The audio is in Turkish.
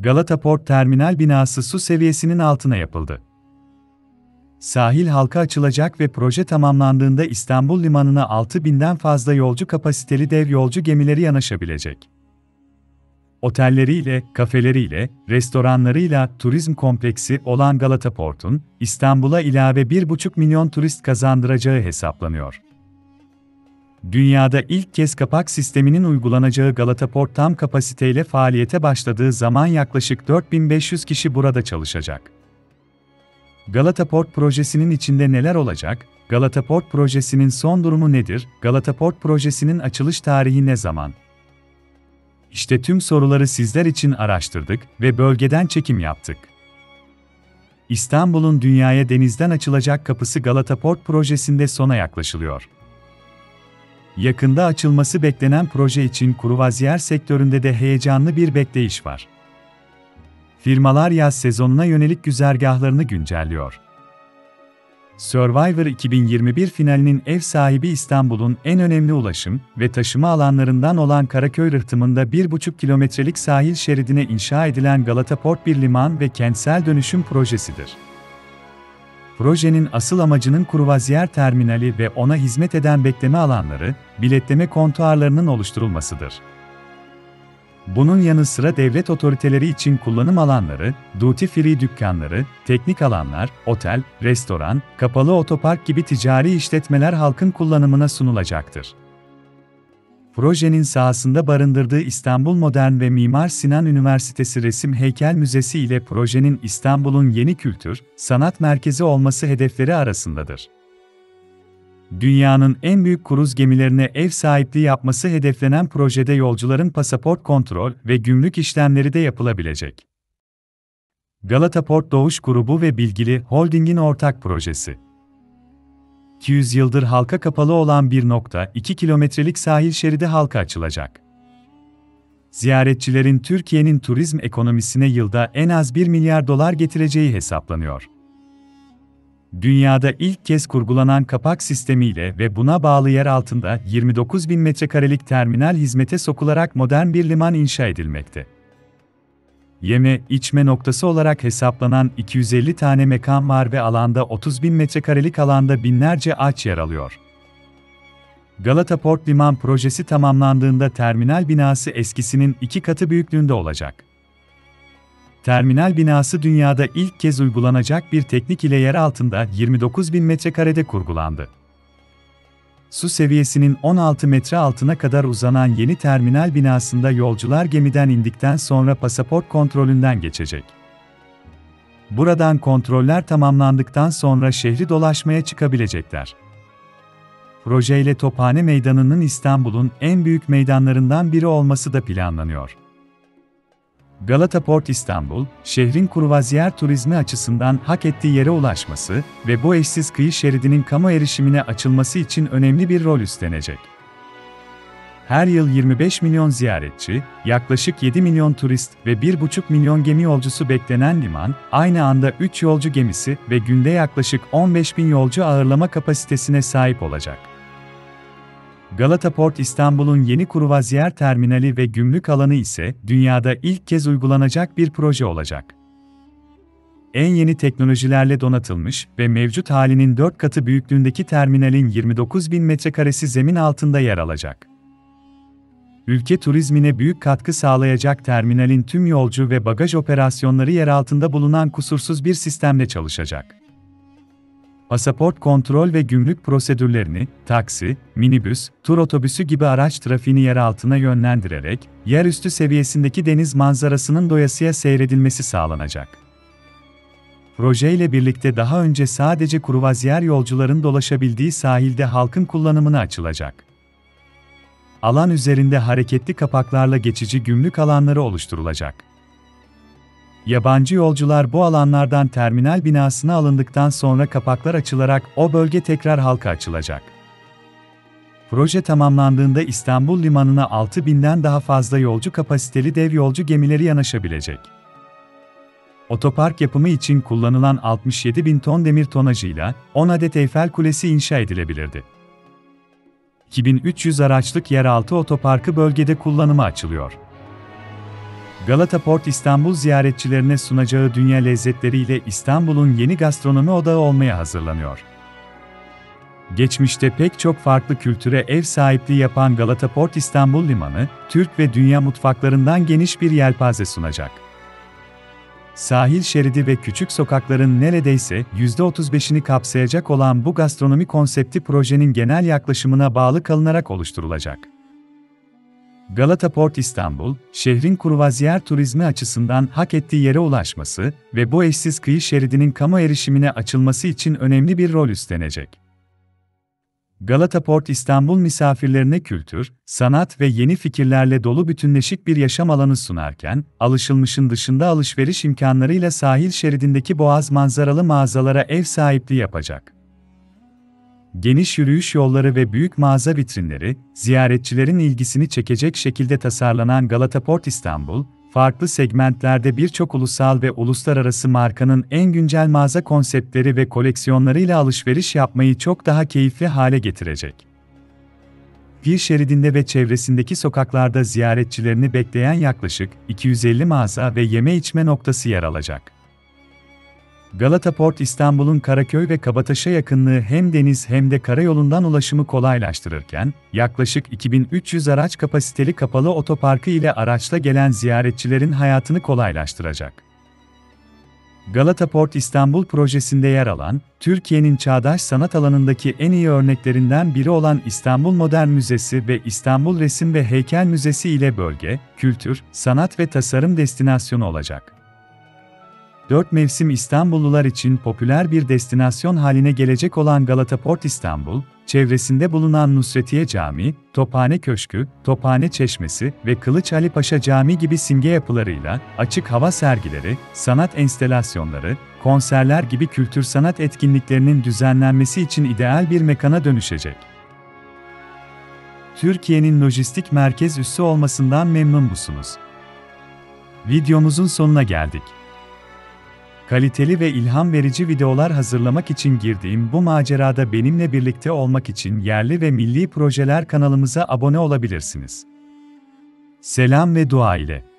Galata Port Terminal binası su seviyesinin altına yapıldı. Sahil halka açılacak ve proje tamamlandığında İstanbul Limanı'na 6.000'den fazla yolcu kapasiteli dev yolcu gemileri yanaşabilecek. Otelleriyle, kafeleriyle, restoranlarıyla turizm kompleksi olan Galata Port'un, İstanbul'a ilave 1,5 milyon turist kazandıracağı hesaplanıyor. Dünyada ilk kez kapak sisteminin uygulanacağı Galata Port tam kapasiteyle faaliyete başladığı zaman yaklaşık 4.500 kişi burada çalışacak. Galata Port projesinin içinde neler olacak? Galata Port projesinin son durumu nedir? Galata Port projesinin açılış tarihi ne zaman? İşte tüm soruları sizler için araştırdık ve bölgeden çekim yaptık. İstanbul'un dünyaya denizden açılacak kapısı Galata Port projesinde sona yaklaşılıyor. Yakında açılması beklenen proje için kruvaziyer sektöründe de heyecanlı bir bekleyiş var. Firmalar yaz sezonuna yönelik güzergahlarını güncelliyor. Survivor 2021 finalinin ev sahibi İstanbul'un en önemli ulaşım ve taşıma alanlarından olan Karaköy rıhtımında 1,5 kilometrelik sahil şeridine inşa edilen Galata Port bir liman ve kentsel dönüşüm projesidir. Projenin asıl amacının kruvaziyer terminali ve ona hizmet eden bekleme alanları, biletleme kontuarlarının oluşturulmasıdır. Bunun yanı sıra devlet otoriteleri için kullanım alanları, duty free dükkanları, teknik alanlar, otel, restoran, kapalı otopark gibi ticari işletmeler halkın kullanımına sunulacaktır. Projenin sahasında barındırdığı İstanbul Modern ve Mimar Sinan Üniversitesi Resim Heykel Müzesi ile projenin İstanbul'un yeni kültür, sanat merkezi olması hedefleri arasındadır. Dünyanın en büyük kruz gemilerine ev sahipliği yapması hedeflenen projede yolcuların pasaport kontrol ve gümrük işlemleri de yapılabilecek. Galata Port Doğuş Grubu ve Bilgili Holding'in ortak projesi. 200 yıldır halka kapalı olan 1,2 kilometrelik sahil şeridi halka açılacak. Ziyaretçilerin Türkiye'nin turizm ekonomisine yılda en az 1 milyar dolar getireceği hesaplanıyor. Dünyada ilk kez kurgulanan kapak sistemiyle ve buna bağlı yer altında 29.000 metrekarelik terminal hizmete sokularak modern bir liman inşa edilmekte. Yeme, içme noktası olarak hesaplanan 250 tane mekan var ve alanda 30.000 metrekarelik alanda binlerce ağaç yer alıyor. Galata Port Liman projesi tamamlandığında terminal binası eskisinin 2 katı büyüklüğünde olacak. Terminal binası dünyada ilk kez uygulanacak bir teknik ile yer altında 29.000 metrekarede kurgulandı. Su seviyesinin 16 metre altına kadar uzanan yeni terminal binasında yolcular gemiden indikten sonra pasaport kontrolünden geçecek. Buradan kontroller tamamlandıktan sonra şehri dolaşmaya çıkabilecekler. Projeyle Tophane Meydanı'nın İstanbul'un en büyük meydanlarından biri olması da planlanıyor. Galata Port İstanbul, şehrin kruvaziyer turizmi açısından hak ettiği yere ulaşması ve bu eşsiz kıyı şeridinin kamu erişimine açılması için önemli bir rol üstlenecek. Her yıl 25 milyon ziyaretçi, yaklaşık 7 milyon turist ve 1,5 milyon gemi yolcusu beklenen liman, aynı anda 3 yolcu gemisi ve günde yaklaşık 15.000 yolcu ağırlama kapasitesine sahip olacak. Galata Port İstanbul'un yeni kruvaziyer terminali ve gümrük alanı ise dünyada ilk kez uygulanacak bir proje olacak. En yeni teknolojilerle donatılmış ve mevcut halinin 4 katı büyüklüğündeki terminalin 29.000 metrekaresi zemin altında yer alacak. Ülke turizmine büyük katkı sağlayacak terminalin tüm yolcu ve bagaj operasyonları yer altında bulunan kusursuz bir sistemle çalışacak. Pasaport kontrol ve gümrük prosedürlerini, taksi, minibüs, tur otobüsü gibi araç trafiğini yer altına yönlendirerek, yerüstü seviyesindeki deniz manzarasının doyasıya seyredilmesi sağlanacak. Projeyle birlikte daha önce sadece kruvaziyer yolcuların dolaşabildiği sahilde halkın kullanımına açılacak. Alan üzerinde hareketli kapaklarla geçici gümrük alanları oluşturulacak. Yabancı yolcular bu alanlardan terminal binasına alındıktan sonra kapaklar açılarak o bölge tekrar halka açılacak. Proje tamamlandığında İstanbul Limanı'na 6.000'den daha fazla yolcu kapasiteli dev yolcu gemileri yanaşabilecek. Otopark yapımı için kullanılan 67.000 ton demir tonajıyla 10 adet Eyfel Kulesi inşa edilebilirdi. 2.300 araçlık yeraltı otoparkı bölgede kullanıma açılıyor. Galata Port İstanbul ziyaretçilerine sunacağı dünya lezzetleriyle İstanbul'un yeni gastronomi odağı olmaya hazırlanıyor. Geçmişte pek çok farklı kültüre ev sahipliği yapan Galata Port İstanbul Limanı, Türk ve dünya mutfaklarından geniş bir yelpaze sunacak. Sahil şeridi ve küçük sokakların neredeyse %35'ini kapsayacak olan bu gastronomi konsepti projenin genel yaklaşımına bağlı kalınarak oluşturulacak. Galata Port İstanbul, şehrin kruvaziyer turizmi açısından hak ettiği yere ulaşması ve bu eşsiz kıyı şeridinin kamu erişimine açılması için önemli bir rol üstlenecek. Galata Port İstanbul misafirlerine kültür, sanat ve yeni fikirlerle dolu bütünleşik bir yaşam alanı sunarken, alışılmışın dışında alışveriş imkanlarıyla sahil şeridindeki boğaz manzaralı mağazalara ev sahipliği yapacak. Geniş yürüyüş yolları ve büyük mağaza vitrinleri, ziyaretçilerin ilgisini çekecek şekilde tasarlanan Galata Port İstanbul, farklı segmentlerde birçok ulusal ve uluslararası markanın en güncel mağaza konseptleri ve koleksiyonlarıyla alışveriş yapmayı çok daha keyifli hale getirecek. Kıyı şeridinde ve çevresindeki sokaklarda ziyaretçilerini bekleyen yaklaşık 250 mağaza ve yeme içme noktası yer alacak. Galata Port İstanbul'un Karaköy ve Kabataş'a yakınlığı hem deniz hem de karayolundan ulaşımı kolaylaştırırken, yaklaşık 2300 araç kapasiteli kapalı otoparkı ile araçla gelen ziyaretçilerin hayatını kolaylaştıracak. Galata Port İstanbul projesinde yer alan, Türkiye'nin çağdaş sanat alanındaki en iyi örneklerinden biri olan İstanbul Modern Müzesi ve İstanbul Resim ve Heykel Müzesi ile bölge, kültür, sanat ve tasarım destinasyonu olacak. 4 mevsim İstanbullular için popüler bir destinasyon haline gelecek olan Galata Port İstanbul, çevresinde bulunan Nusretiye Camii, Tophane Köşkü, Tophane Çeşmesi ve Kılıç Ali Paşa Camii gibi simge yapılarıyla, açık hava sergileri, sanat enstelasyonları, konserler gibi kültür sanat etkinliklerinin düzenlenmesi için ideal bir mekana dönüşecek. Türkiye'nin lojistik merkez üssü olmasından memnun musunuz? Videomuzun sonuna geldik. Kaliteli ve ilham verici videolar hazırlamak için girdiğim bu macerada benimle birlikte olmak için yerli ve milli projeler kanalımıza abone olabilirsiniz. Selam ve dua ile.